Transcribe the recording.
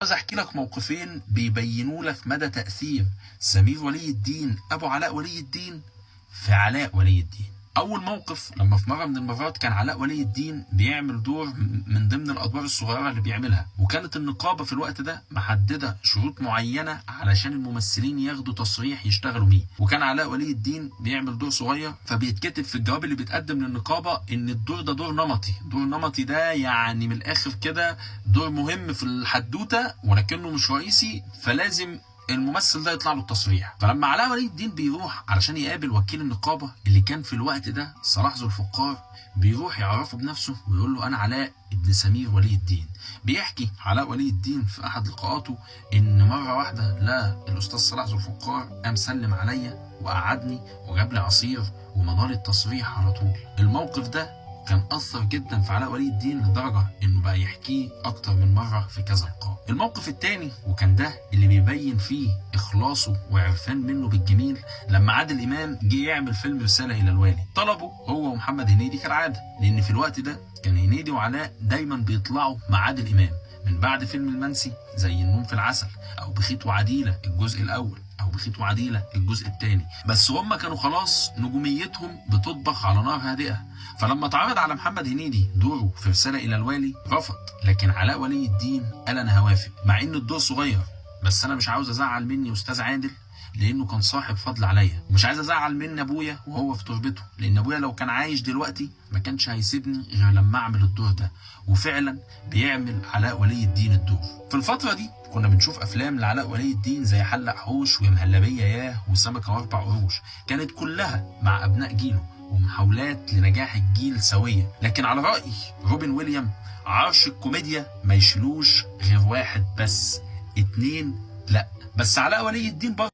عاوز احكي لك موقفين بيبينوا لك مدى تأثير سمير ولي الدين ابو علاء ولي الدين في علاء ولي الدين. اول موقف لما في مره من المرات كان علاء ولي الدين بيعمل دور من ضمن الادوار الصغيره اللي بيعملها، وكانت النقابه في الوقت ده محدده شروط معينه علشان الممثلين ياخدوا تصريح يشتغلوا بيه، وكان علاء ولي الدين بيعمل دور صغير، فبيتكتب في الجواب اللي بيتقدم للنقابه ان الدور ده دور نمطي. دور نمطي ده يعني من الاخر كده دور مهم في الحدوته ولكنه مش رئيسي، فلازم الممثل ده يطلع له التصريح. فلما علاء ولي الدين بيروح علشان يقابل وكيل النقابه اللي كان في الوقت ده صلاح ذو الفقار، بيروح يعرفه بنفسه ويقول له انا علاء ابن سمير ولي الدين. بيحكي علاء ولي الدين في احد لقاءاته ان مره واحده لا الاستاذ صلاح ذو الفقار قام سلم عليا وقعدني وجاب لي عصير ومضالي التصريح على طول. الموقف ده كان أثر جدا في علاء ولي الدين لدرجة إنه بقى يحكيه أكتر من مرة في كذا لقاء. الموقف التاني وكان ده اللي بيبين فيه إخلاصه وعرفان منه بالجميل، لما عادل إمام جه يعمل فيلم رسالة إلى الوالي، طلبه هو ومحمد هنيدي كالعادة، لأن في الوقت ده كان هنيدي وعلاء دايما بيطلعوا مع عادل إمام من بعد فيلم المنسي زي النوم في العسل أو بخيت وعديلة الجزء الأول أو بخيت وعديلة الجزء الثاني، بس هم كانوا خلاص نجوميتهم بتطبخ على نار هادئة. فلما اتعرض على محمد هنيدي دوره في رسالة إلى الوالي رفض، لكن علاء ولي الدين قال أنا هوافق مع إن الدور صغير، بس أنا مش عاوز أزعل مني أستاذ عادل لأنه كان صاحب فضل عليا، ومش عايز أزعل من أبويا وهو في تربته، لأن أبويا لو كان عايش دلوقتي ما كانش هيسيبني غير لما أعمل الدور ده. وفعلا بيعمل علاء ولي الدين الدور. في الفترة دي كنا بنشوف أفلام لعلاء ولي الدين زي حلق حوش ويا مهلبية ياه وسمكة واربع قروش، كانت كلها مع أبناء جيله ومحاولات لنجاح الجيل سوية. لكن على رأي روبن ويليام عرش الكوميديا ما يشيلوش غير واحد بس، اتنين لا. بس علاء ولي الدين برضه